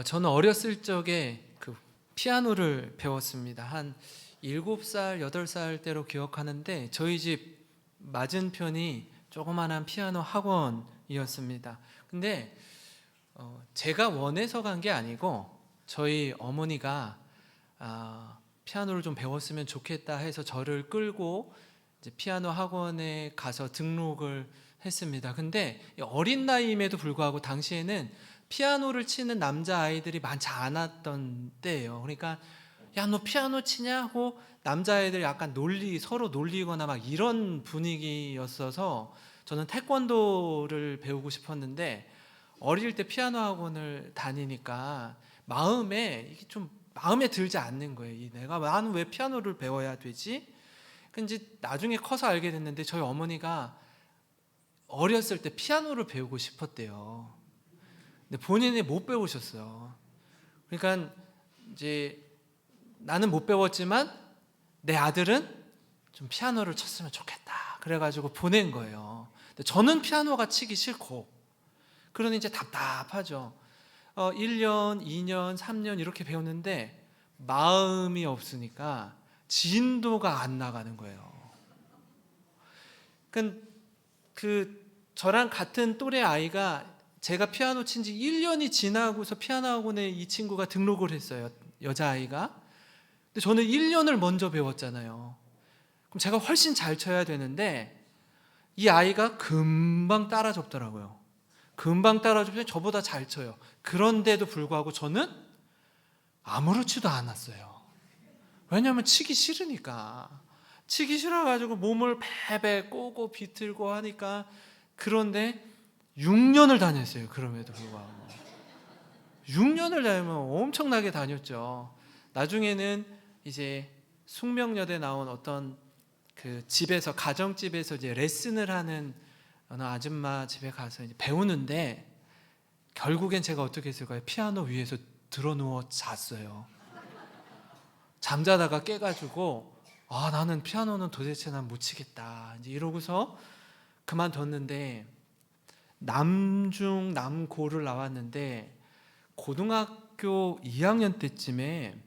저는 어렸을 적에 그 피아노를 배웠습니다. 한 7살, 8살 때로 기억하는데 저희 집 맞은편이 조그만한 피아노 학원이었습니다. 근데 제가 원해서 간 게 아니고 저희 어머니가 피아노를 좀 배웠으면 좋겠다 해서 저를 끌고 이제 피아노 학원에 가서 등록을 했습니다. 근데 어린 나이임에도 불구하고 당시에는 피아노를 치는 남자 아이들이 많지 않았던 때예요. 그러니까 야, 너 피아노 치냐 하고 남자애들 약간 서로 놀리거나 막 이런 분위기였어서 저는 태권도를 배우고 싶었는데 어릴 때 피아노 학원을 다니니까 이게 좀 마음에 들지 않는 거예요. 나는 왜 피아노를 배워야 되지? 근데 나중에 커서 알게 됐는데 저희 어머니가 어렸을 때 피아노를 배우고 싶었대요. 근데 본인이 못 배우셨어요. 그러니까 이제 나는 못 배웠지만 내 아들은 좀 피아노를 쳤으면 좋겠다. 그래가지고 보낸 거예요. 근데 저는 피아노가 치기 싫고, 그러니 이제 답답하죠. 1년, 2년, 3년 이렇게 배웠는데 마음이 없으니까 진도가 안 나가는 거예요. 저랑 같은 또래 아이가 제가 피아노 친 지 1년이 지나고서 피아노 학원에 이 친구가 등록을 했어요. 여자아이가. 근데 저는 1년을 먼저 배웠잖아요. 그럼 제가 훨씬 잘 쳐야 되는데 이 아이가 금방 따라잡더라고요. 금방 따라잡더니 저보다 잘 쳐요. 그런데도 불구하고 저는 아무렇지도 않았어요. 왜냐하면 치기 싫으니까. 치기 싫어가지고 몸을 베베 꼬고 비틀고 하니까. 그런데 6년을 다녔어요. 그럼에도 불구하고 6년을 다니면 엄청나게 다녔죠. 나중에는 이제 숙명여대 나온 어떤 그 집에서, 가정집에서 이제 레슨을 하는 어느 아줌마 집에 가서 이제 배우는데 결국엔 제가 어떻게 했을까요? 피아노 위에서 드러누워 잤어요. 잠자다가 깨가지고 나는 피아노는 도대체 난 못 치겠다 이제 이러고서 그만뒀는데 남중 남고를 나왔는데 고등학교 2학년 때쯤에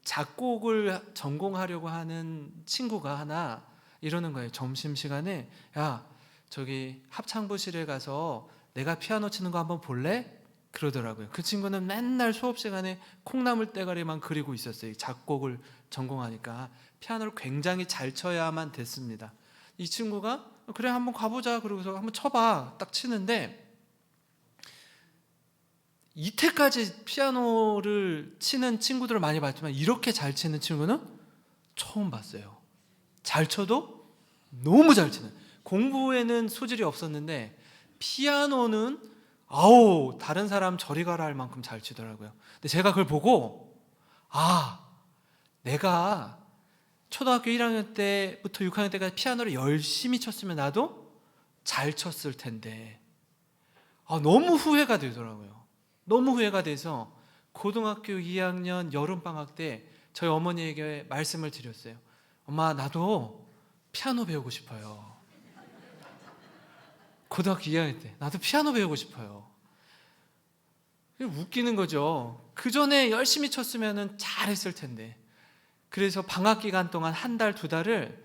작곡을 전공하려고 하는 친구가 하나 이러는 거예요. 점심시간에 야, 저기 합창부실에 가서 내가 피아노 치는 거 한번 볼래? 그러더라고요. 그 친구는 맨날 수업 시간에 콩나물 대가리만 그리고 있었어요. 작곡을 전공하니까 피아노를 굉장히 잘 쳐야만 됐습니다. 이 친구가 그래 한번 가보자 그러고서 한번 쳐봐 딱 치는데 이때까지 피아노를 치는 친구들을 많이 봤지만 이렇게 잘 치는 친구는 처음 봤어요. 잘 쳐도 너무 잘 치는, 공부에는 소질이 없었는데 피아노는 다른 사람 저리 가라 할 만큼 잘 치더라고요. 근데 제가 그걸 보고 내가 초등학교 1학년 때부터 6학년 때까지 피아노를 열심히 쳤으면 나도 잘 쳤을 텐데 너무 후회가 되더라고요. 너무 후회가 돼서 고등학교 2학년 여름방학 때 저희 어머니에게 말씀을 드렸어요. 엄마, 나도 피아노 배우고 싶어요. 고등학교 2학년 때 나도 피아노 배우고 싶어요. 웃기는 거죠. 그 전에 열심히 쳤으면 잘했을 텐데. 그래서 방학 기간 동안 한 달, 2달을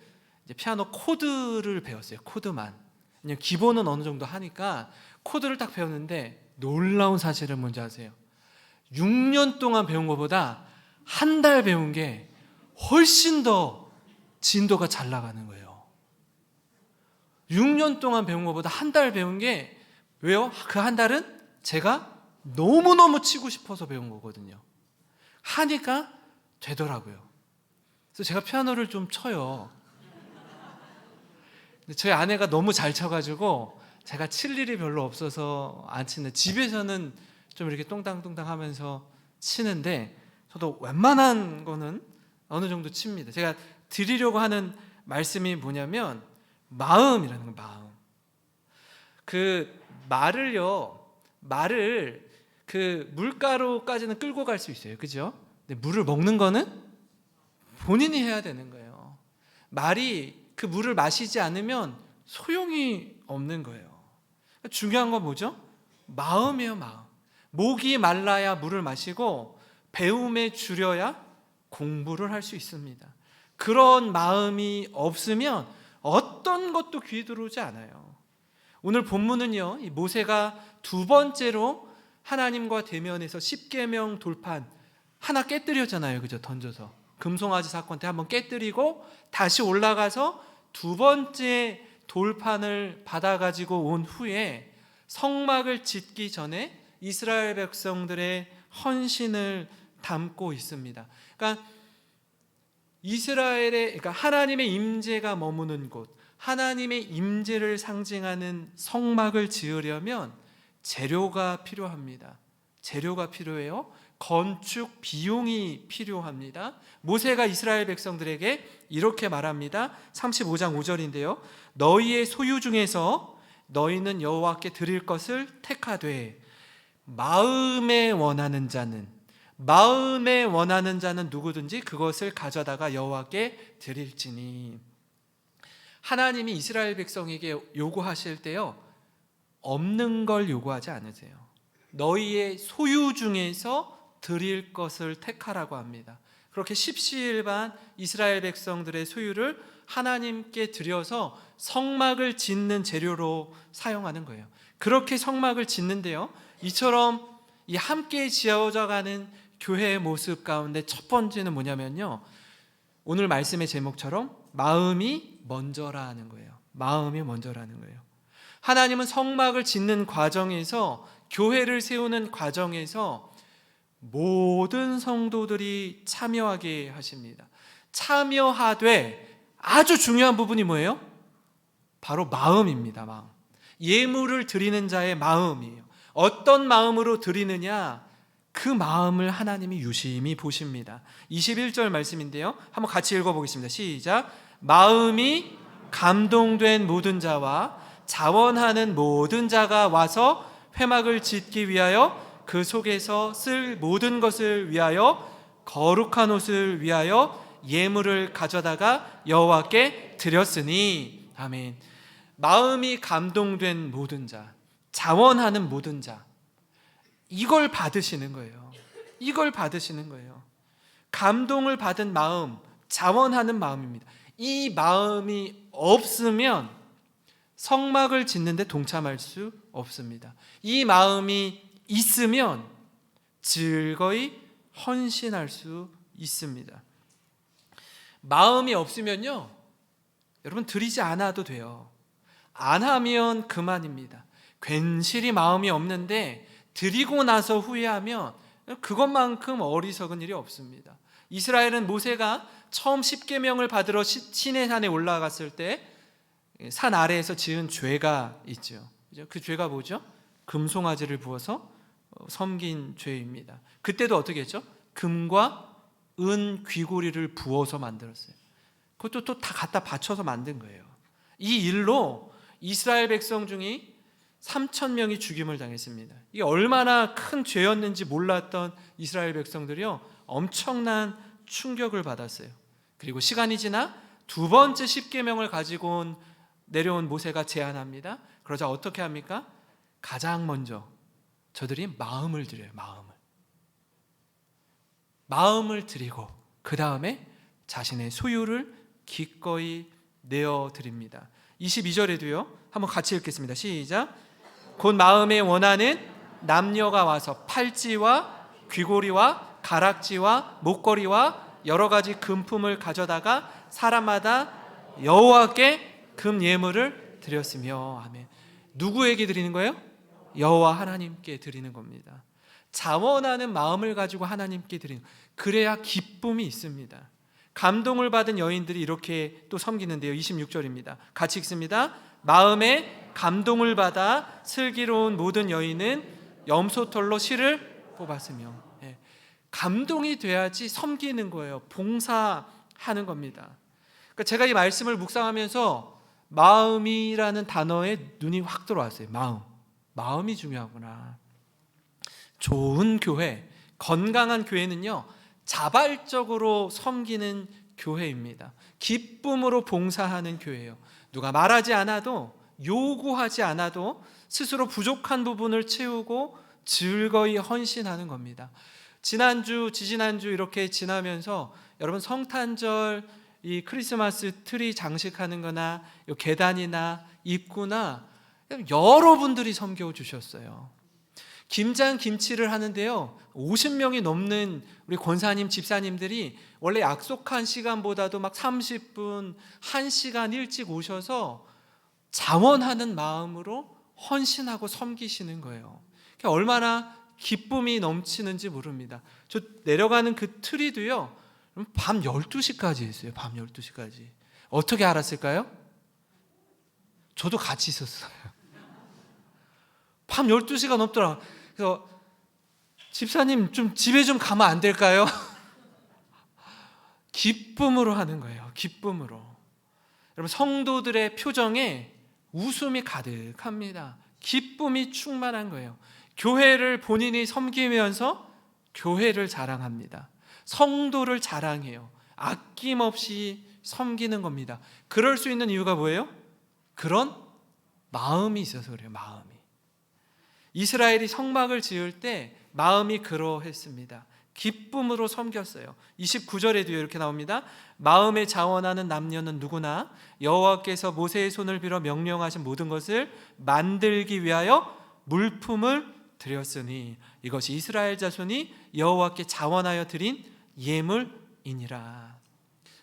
이제 피아노 코드를 배웠어요. 코드만. 그냥 기본은 어느 정도 하니까 코드를 딱 배웠는데 놀라운 사실은 뭔지 아세요? 6년 동안 배운 것보다 한 달 배운 게 훨씬 더 진도가 잘 나가는 거예요. 6년 동안 배운 것보다 한 달 배운 게, 왜요? 그 한 달은 제가 너무너무 치고 싶어서 배운 거거든요. 하니까 되더라고요. 그래서 제가 피아노를 좀 쳐요. 근데 저희 아내가 너무 잘 쳐가지고 제가 칠 일이 별로 없어서 안 치는데, 집에서는 좀 이렇게 똥땅똥땅 하면서 치는데 저도 웬만한 거는 어느 정도 칩니다. 제가 드리려고 하는 말씀이 뭐냐면 마음이라는 거, 마음. 그 말을 그 물가로까지는 끌고 갈 수 있어요. 그죠? 근데 물을 먹는 거는 본인이 해야 되는 거예요. 말이 그 물을 마시지 않으면 소용이 없는 거예요. 중요한 건 뭐죠? 마음이에요, 마음. 목이 말라야 물을 마시고 배움에 줄여야 공부를 할 수 있습니다. 그런 마음이 없으면 어떤 것도 귀에 들어오지 않아요. 오늘 본문은요, 이 모세가 두 번째로 하나님과 대면해서 십계명 돌판 하나 깨뜨렸잖아요. 그죠? 던져서 금송아지 사건 때 한번 깨뜨리고 다시 올라가서 두 번째 돌판을 받아가지고 온 후에 성막을 짓기 전에 이스라엘 백성들의 헌신을 담고 있습니다. 그러니까 그러니까 하나님의 임재가 머무는 곳, 하나님의 임재를 상징하는 성막을 지으려면 재료가 필요합니다. 재료가 필요해요. 건축 비용이 필요합니다. 모세가 이스라엘 백성들에게 이렇게 말합니다. 35장 5절인데요. 너희의 소유 중에서 너희는 여호와께 드릴 것을 택하되 마음에 원하는 자는 누구든지 그것을 가져다가 여호와께 드릴지니. 하나님이 이스라엘 백성에게 요구하실 때요, 없는 걸 요구하지 않으세요. 너희의 소유 중에서 드릴 것을 택하라고 합니다. 그렇게 십시일반 이스라엘 백성들의 소유를 하나님께 드려서 성막을 짓는 재료로 사용하는 거예요. 그렇게 성막을 짓는데요, 이처럼 이 함께 지어져가는 교회의 모습 가운데 첫 번째는 뭐냐면요, 오늘 말씀의 제목처럼 마음이 먼저라는 거예요. 마음이 먼저라는 거예요. 하나님은 성막을 짓는 과정에서, 교회를 세우는 과정에서 모든 성도들이 참여하게 하십니다. 참여하되 아주 중요한 부분이 뭐예요? 바로 마음입니다. 마음. 예물을 드리는 자의 마음이에요. 어떤 마음으로 드리느냐, 그 마음을 하나님이 유심히 보십니다. 21절 말씀인데요, 한번 같이 읽어보겠습니다. 시작. 마음이 감동된 모든 자와 자원하는 모든 자가 와서 회막을 짓기 위하여 그 속에서 쓸 모든 것을 위하여 거룩한 옷을 위하여 예물을 가져다가 여호와께 드렸으니. 아멘. 마음이 감동된 모든 자, 자원하는 모든 자, 이걸 받으시는 거예요. 이걸 받으시는 거예요. 감동을 받은 마음, 자원하는 마음입니다. 이 마음이 없으면 성막을 짓는데 동참할 수 없습니다. 이 마음이 있으면 즐거이 헌신할 수 있습니다. 마음이 없으면요, 여러분 드리지 않아도 돼요. 안 하면 그만입니다. 괜시리 마음이 없는데 드리고 나서 후회하면 그것만큼 어리석은 일이 없습니다. 이스라엘은 모세가 처음 십계명을 받으러 시내산에 올라갔을 때 산 아래에서 지은 죄가 있죠. 그 죄가 뭐죠? 금송아지를 부어서 섬긴 죄입니다. 그때도 어떻게 했죠? 금과 은 귀고리를 부어서 만들었어요. 그것도 또 다 갖다 바쳐서 만든 거예요. 이 일로 이스라엘 백성 중에 3,000명이 죽임을 당했습니다. 이게 얼마나 큰 죄였는지 몰랐던 이스라엘 백성들이요, 엄청난 충격을 받았어요. 그리고 시간이 지나 두 번째 십계명을 가지고 내려온 모세가 제안합니다. 그러자 어떻게 합니까? 가장 먼저 저들이 마음을 드려요. 마음을 드리고 그 다음에 자신의 소유를 기꺼이 내어드립니다. 22절에도요, 한번 같이 읽겠습니다. 시작. 곧 마음에 원하는 남녀가 와서 팔찌와 귀고리와 가락지와 목걸이와 여러 가지 금품을 가져다가 사람마다 여호와께 금 예물을 드렸으며. 아멘. 누구에게 드리는 거예요? 여호와 하나님께 드리는 겁니다. 자원하는 마음을 가지고 하나님께 드리는, 그래야 기쁨이 있습니다. 감동을 받은 여인들이 이렇게 또 섬기는데요. 26절입니다. 같이 읽습니다. 마음에 감동을 받아 슬기로운 모든 여인은 염소털로 실을 뽑았으며. 감동이 돼야지 섬기는 거예요. 봉사하는 겁니다. 그러니까 제가 이 말씀을 묵상하면서 마음이라는 단어에 눈이 확 들어왔어요. 마음이 중요하구나. 좋은 교회, 건강한 교회는요, 자발적으로 섬기는 교회입니다. 기쁨으로 봉사하는 교회예요. 누가 말하지 않아도, 요구하지 않아도 스스로 부족한 부분을 채우고 즐거이 헌신하는 겁니다. 지난주, 지지난주 이렇게 지나면서 여러분 성탄절 이 크리스마스 트리 장식하는 거나 계단이나 입구나 여러분들이 섬겨주셨어요. 김장 김치를 하는데요, 50명이 넘는 우리 권사님 집사님들이 원래 약속한 시간보다도 막 30분 1시간 일찍 오셔서 자원하는 마음으로 헌신하고 섬기시는 거예요. 얼마나 기쁨이 넘치는지 모릅니다. 저 내려가는 그 트리도요, 밤 12시까지 했어요. 밤 12시까지. 어떻게 알았을까요? 저도 같이 있었어요. 밤 12시가 넘더라고요. 그래서 집사님 좀 집에 좀 가면 안 될까요? 기쁨으로 하는 거예요. 기쁨으로. 여러분 성도들의 표정에 웃음이 가득합니다. 기쁨이 충만한 거예요. 교회를 본인이 섬기면서 교회를 자랑합니다. 성도를 자랑해요. 아낌없이 섬기는 겁니다. 그럴 수 있는 이유가 뭐예요? 그런 마음이 있어서 그래요. 마음이. 이스라엘이 성막을 지을 때 마음이 그러했습니다. 기쁨으로 섬겼어요. 29절에도 이렇게 나옵니다. 마음에 자원하는 남녀는 누구나 여호와께서 모세의 손을 빌어 명령하신 모든 것을 만들기 위하여 물품을 드렸으니 이것이 이스라엘 자손이 여호와께 자원하여 드린 예물이니라.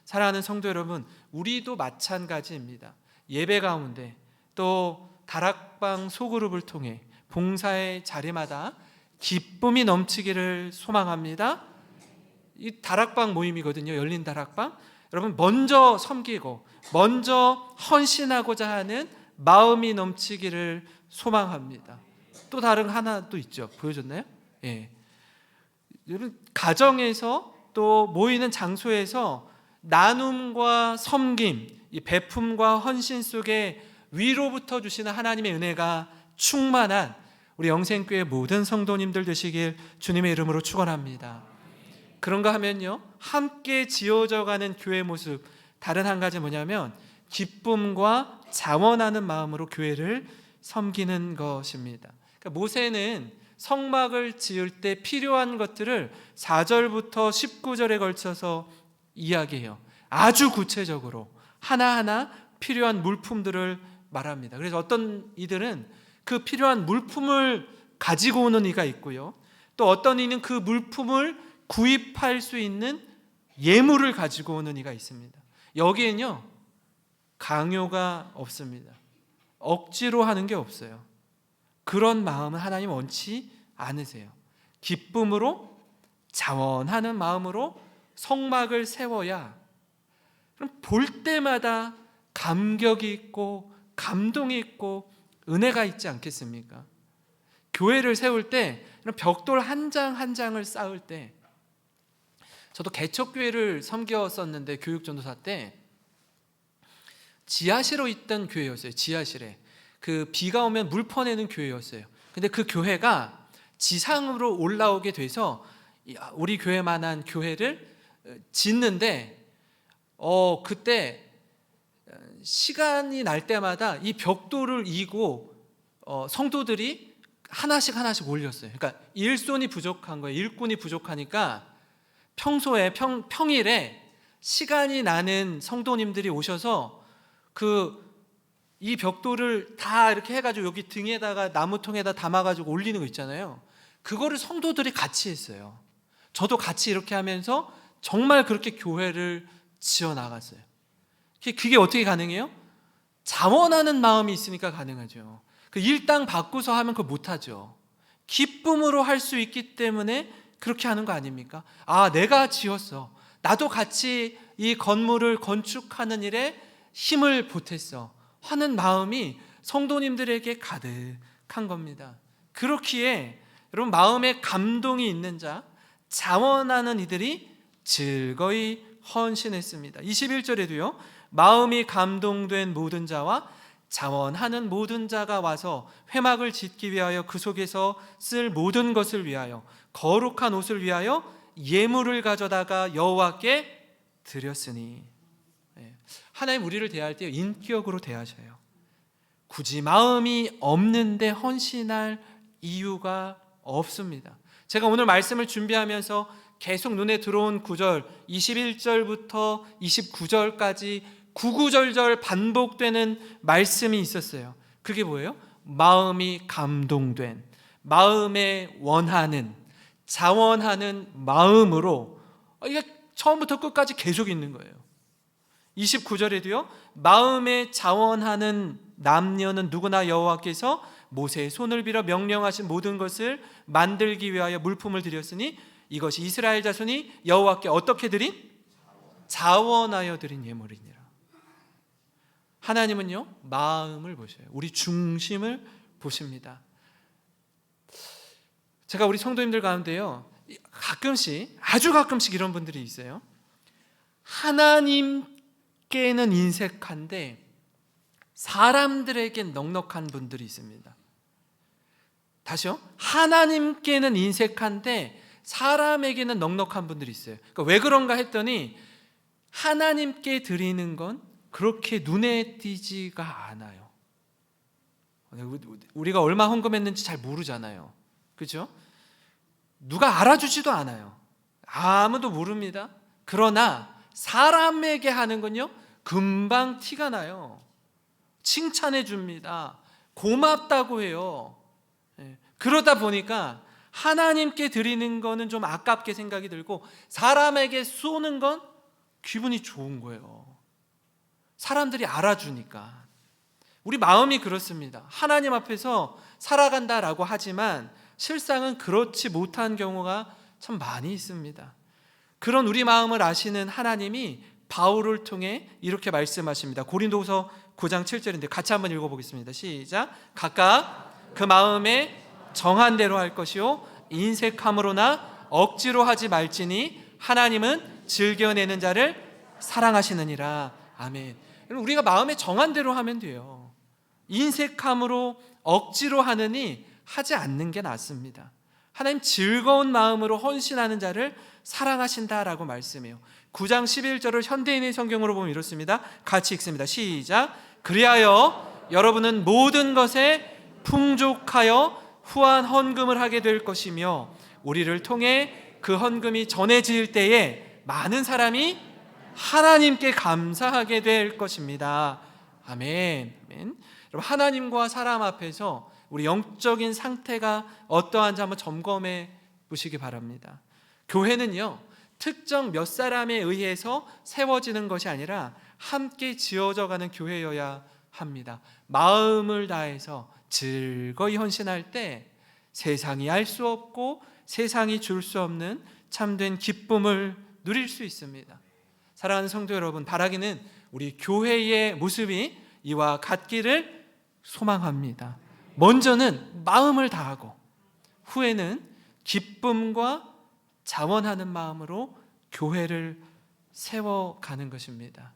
사랑하는 성도 여러분, 우리도 마찬가지입니다. 예배 가운데 또 다락방 소그룹을 통해 봉사의 자리마다 기쁨이 넘치기를 소망합니다. 이 다락방 모임이거든요. 열린 다락방. 여러분 먼저 섬기고 먼저 헌신하고자 하는 마음이 넘치기를 소망합니다. 또 다른 하나 또 있죠. 보여줬나요? 예. 여러분 가정에서 또 모이는 장소에서 나눔과 섬김, 이 베품과 헌신 속에 위로부터 주시는 하나님의 은혜가 충만한 우리 영생교회 모든 성도님들 되시길 주님의 이름으로 축원합니다. 그런가 하면요, 함께 지어져가는 교회 모습 다른 한 가지 뭐냐면 기쁨과 자원하는 마음으로 교회를 섬기는 것입니다. 그러니까 모세는 성막을 지을 때 필요한 것들을 4절부터 19절에 걸쳐서 이야기해요. 아주 구체적으로 하나하나 필요한 물품들을 말합니다. 그래서 어떤 이들은 그 필요한 물품을 가지고 오는 이가 있고요, 또 어떤 이는 그 물품을 구입할 수 있는 예물을 가지고 오는 이가 있습니다. 여기엔요 강요가 없습니다. 억지로 하는 게 없어요. 그런 마음은 하나님 원치 않으세요. 기쁨으로 자원하는 마음으로 성막을 세워야 그럼 볼 때마다 감격이 있고 감동이 있고 은혜가 있지 않겠습니까? 교회를 세울 때 벽돌 한 장 한 장을 쌓을 때, 저도 개척교회를 섬겼었는데 교육전도사 때 지하실로 있던 교회였어요. 지하실에 그 비가 오면 물 퍼내는 교회였어요. 근데 그 교회가 지상으로 올라오게 돼서 우리 교회만한 교회를 짓는데 그때 시간이 날 때마다 이 벽돌을 이고 성도들이 하나씩 올렸어요. 그러니까 일손이 부족한 거예요. 일꾼이 부족하니까 평소에 평일에 시간이 나는 성도님들이 오셔서 이 벽돌을 다 이렇게 해가지고 여기 등에다가 나무통에다 담아가지고 올리는 거 있잖아요. 그거를 성도들이 같이 했어요. 저도 같이 이렇게 하면서 정말 그렇게 교회를 지어 나갔어요. 그게 어떻게 가능해요? 자원하는 마음이 있으니까 가능하죠. 그 일당 받고서 하면 그거 못하죠. 기쁨으로 할 수 있기 때문에 그렇게 하는 거 아닙니까? 아, 내가 지었어. 나도 같이 이 건물을 건축하는 일에 힘을 보탰어 하는 마음이 성도님들에게 가득한 겁니다. 그렇기에 여러분 마음에 감동이 있는 자, 자원하는 이들이 즐거이 헌신했습니다. 21절에도요. 마음이 감동된 모든 자와 자원하는 모든 자가 와서 회막을 짓기 위하여 그 속에서 쓸 모든 것을 위하여 거룩한 옷을 위하여 예물을 가져다가 여호와께 드렸으니. 하나님 우리를 대할 때 인격으로 대하셔요. 굳이 마음이 없는데 헌신할 이유가 없습니다. 제가 오늘 말씀을 준비하면서 계속 눈에 들어온 구절 21절부터 29절까지 구구절절 반복되는 말씀이 있었어요. 그게 뭐예요? 마음이 감동된, 마음에 원하는, 자원하는 마음으로, 이게 처음부터 끝까지 계속 있는 거예요. 29절에도요, 마음에 자원하는 남녀는 누구나 여호와께서 모세의 손을 빌어 명령하신 모든 것을 만들기 위하여 물품을 드렸으니 이것이 이스라엘 자손이 여호와께 어떻게 드린? 자원하여 드린 예물이니라. 하나님은요, 마음을 보셔요. 우리 중심을 보십니다. 제가 우리 성도님들 가운데요, 가끔씩, 아주 가끔씩 이런 분들이 있어요. 하나님께는 인색한데 사람들에겐 넉넉한 분들이 있습니다. 다시요. 하나님께는 인색한데 사람에게는 넉넉한 분들이 있어요. 그러니까 왜 그런가 했더니 하나님께 드리는 건 그렇게 눈에 띄지가 않아요. 우리가 얼마 헌금했는지 잘 모르잖아요. 그렇죠? 누가 알아주지도 않아요. 아무도 모릅니다. 그러나 사람에게 하는 건요, 금방 티가 나요. 칭찬해 줍니다. 고맙다고 해요. 그러다 보니까 하나님께 드리는 거는 좀 아깝게 생각이 들고 사람에게 쏘는 건 기분이 좋은 거예요. 사람들이 알아주니까. 우리 마음이 그렇습니다. 하나님 앞에서 살아간다라고 하지만 실상은 그렇지 못한 경우가 참 많이 있습니다. 그런 우리 마음을 아시는 하나님이 바울을 통해 이렇게 말씀하십니다. 고린도후서 9장 7절인데 같이 한번 읽어보겠습니다. 시작. 각각 그 마음에 정한 대로 할 것이요 인색함으로나 억지로 하지 말지니 하나님은 즐겨내는 자를 사랑하시느니라. 아멘. 우리가 마음에 정한 대로 하면 돼요. 인색함으로 억지로 하느니 하지 않는 게 낫습니다. 하나님 즐거운 마음으로 헌신하는 자를 사랑하신다라고 말씀해요. 9장 11절을 현대인의 성경으로 보면 이렇습니다. 같이 읽습니다. 시작. 그리하여 여러분은 모든 것에 풍족하여 후한 헌금을 하게 될 것이며 우리를 통해 그 헌금이 전해질 때에 많은 사람이 하나님께 감사하게 될 것입니다. 아멘. 아멘. 여러분, 하나님과 사람 앞에서 우리 영적인 상태가 어떠한지 한번 점검해 보시기 바랍니다. 교회는요, 특정 몇 사람에 의해서 세워지는 것이 아니라 함께 지어져가는 교회여야 합니다. 마음을 다해서 즐거이 헌신할 때 세상이 알 수 없고 세상이 줄 수 없는 참된 기쁨을 누릴 수 있습니다. 사랑하는 성도 여러분, 바라기는 우리 교회의 모습이 이와 같기를 소망합니다. 먼저는 마음을 다하고 후에는 기쁨과 자원하는 마음으로 교회를 세워가는 것입니다.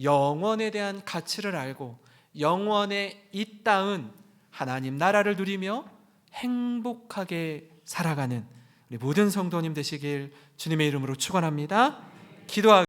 영원에 대한 가치를 알고 영원에 잇닿은 하나님 나라를 누리며 행복하게 살아가는 우리 모든 성도님 되시길 주님의 이름으로 축원합니다. 기도하겠습니다.